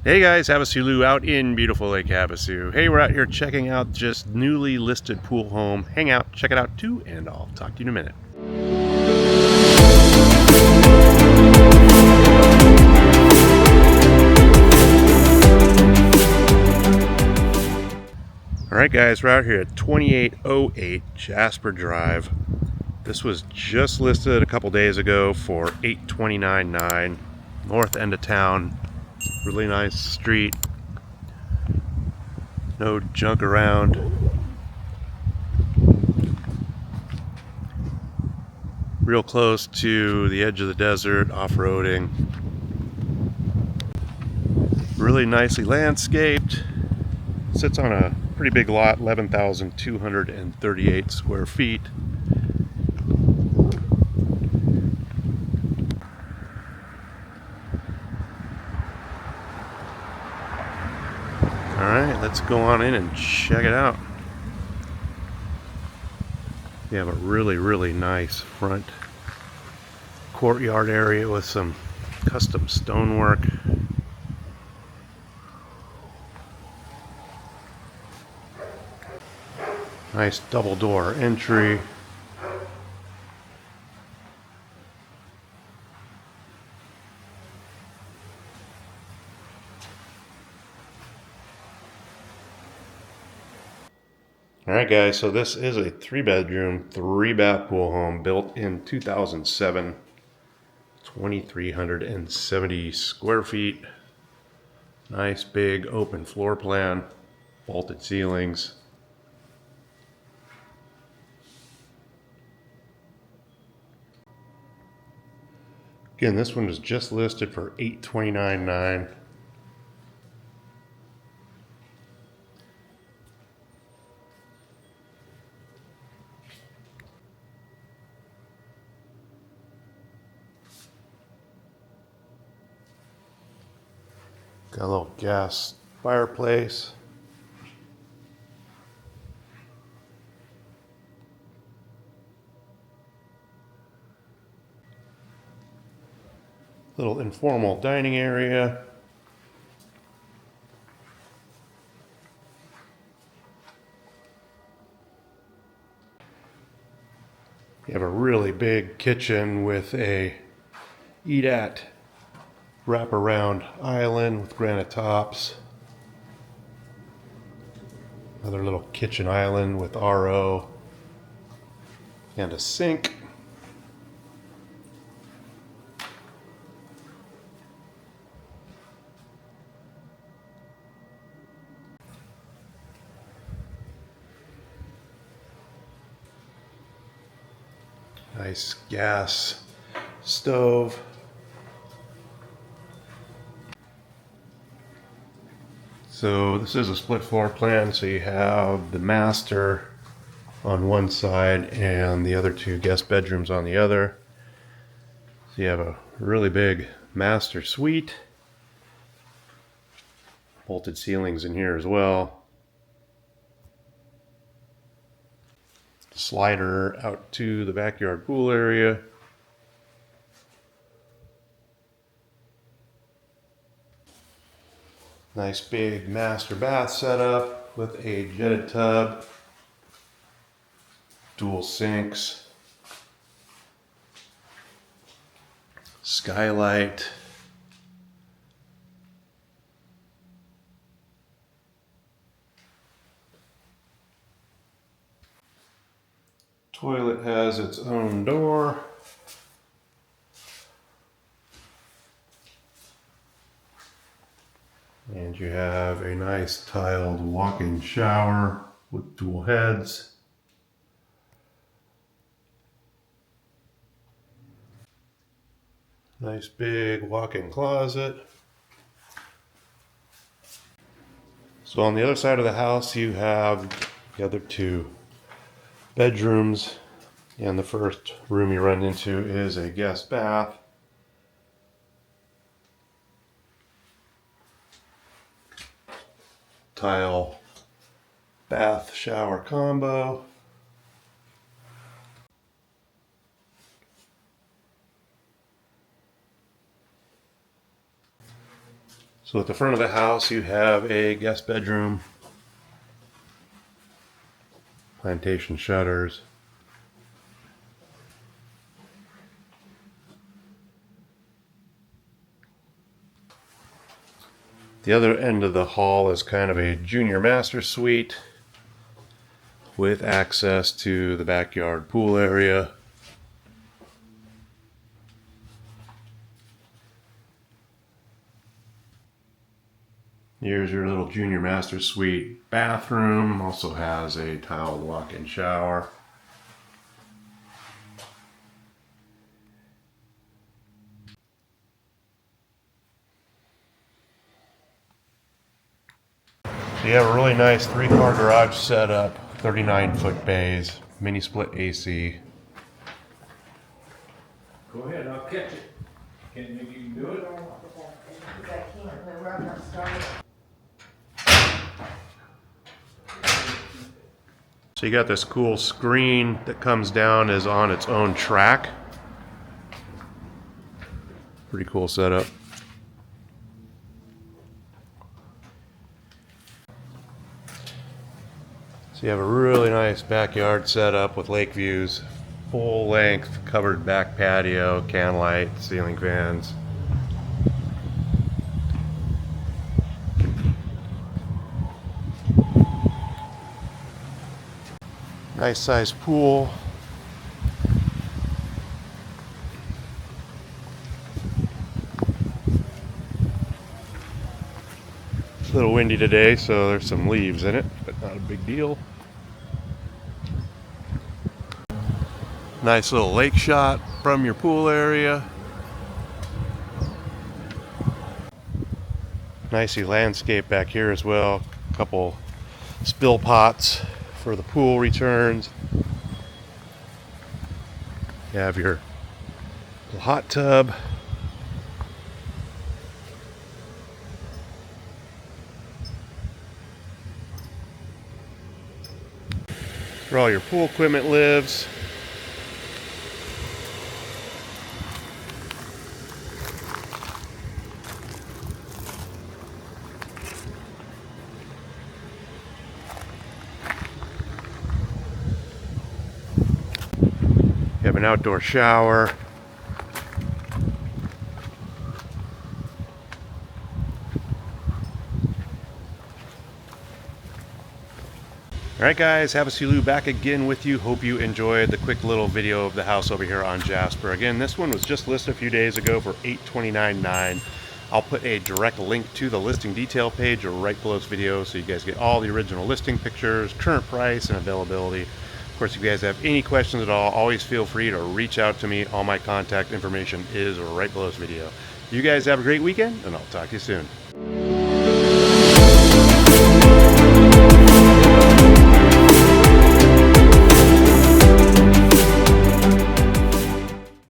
Hey guys, HavasuLew out in beautiful Lake Havasu. Hey, we're out here checking out just newly listed pool home. Hang out, check it out too, and I'll talk to you in a minute. Alright guys, we're out here at 2808 Jasper Drive. This was just listed a couple days ago for $829.9. North end of town. Really nice street. No junk around. Real close to the edge of the desert, off-roading. Really nicely landscaped. Sits on a pretty big lot, 11,238 square feet. Alright, let's go on in and check it out. You have a really nice front courtyard area with some custom stonework. Nice double door entry. Alright guys, so this is a 3-bedroom, 3-bath pool home built in 2007. 2,370 square feet. Nice big open floor plan. Vaulted ceilings. Again, this one was just listed for $829.9. Got a little gas fireplace. Little informal dining area. You have a really big kitchen with a eat-at wraparound island with granite tops. Another little kitchen island with RO and a sink. Nice gas stove. So this is a split floor plan, so you have the master on one side and the other two guest bedrooms on the other. So you have a really big master suite. Vaulted ceilings in here as well. Slider out to the backyard pool area. Nice big master bath setup with a jetted tub, dual sinks, skylight, toilet has its own door. And you have a nice tiled walk-in shower with dual heads. Nice big walk-in closet. So on the other side of the house you have the other two bedrooms, and the first room you run into is a guest bath. Tile bath shower combo. So at the front of the house you have a guest bedroom, plantation shutters. The other end of the hall is kind of a junior master suite with access to the backyard pool area. Here's your little junior master suite bathroom. Also has a tiled walk-in shower. So you have a really nice 3-car garage setup, 39-foot bays, mini split AC. Go ahead, I'll catch it. Can you do it? So you got this cool screen that comes down is on its own track. Pretty cool setup. So you have a really nice backyard setup with lake views, full length covered back patio, can light, ceiling fans. Nice sized pool. It's a little windy today, so there's some leaves in it, but not a big deal. Nice little lake shot from your pool area. Nicely landscaped back here as well. A couple spill pots for the pool returns. You have your little hot tub. Where all your pool equipment lives. You have an outdoor shower. Alright guys, HavasuLew back again with you. Hope you enjoyed the quick little video of the house over here on Jasper. Again, this one was just listed a few days ago for $829.9. I'll put a direct link to the listing detail page right below this video so you guys get all the original listing pictures, current price, and availability. Of course, if you guys have any questions at all, always feel free to reach out to me. All my contact information is right below this video. You guys have a great weekend, and I'll talk to you soon.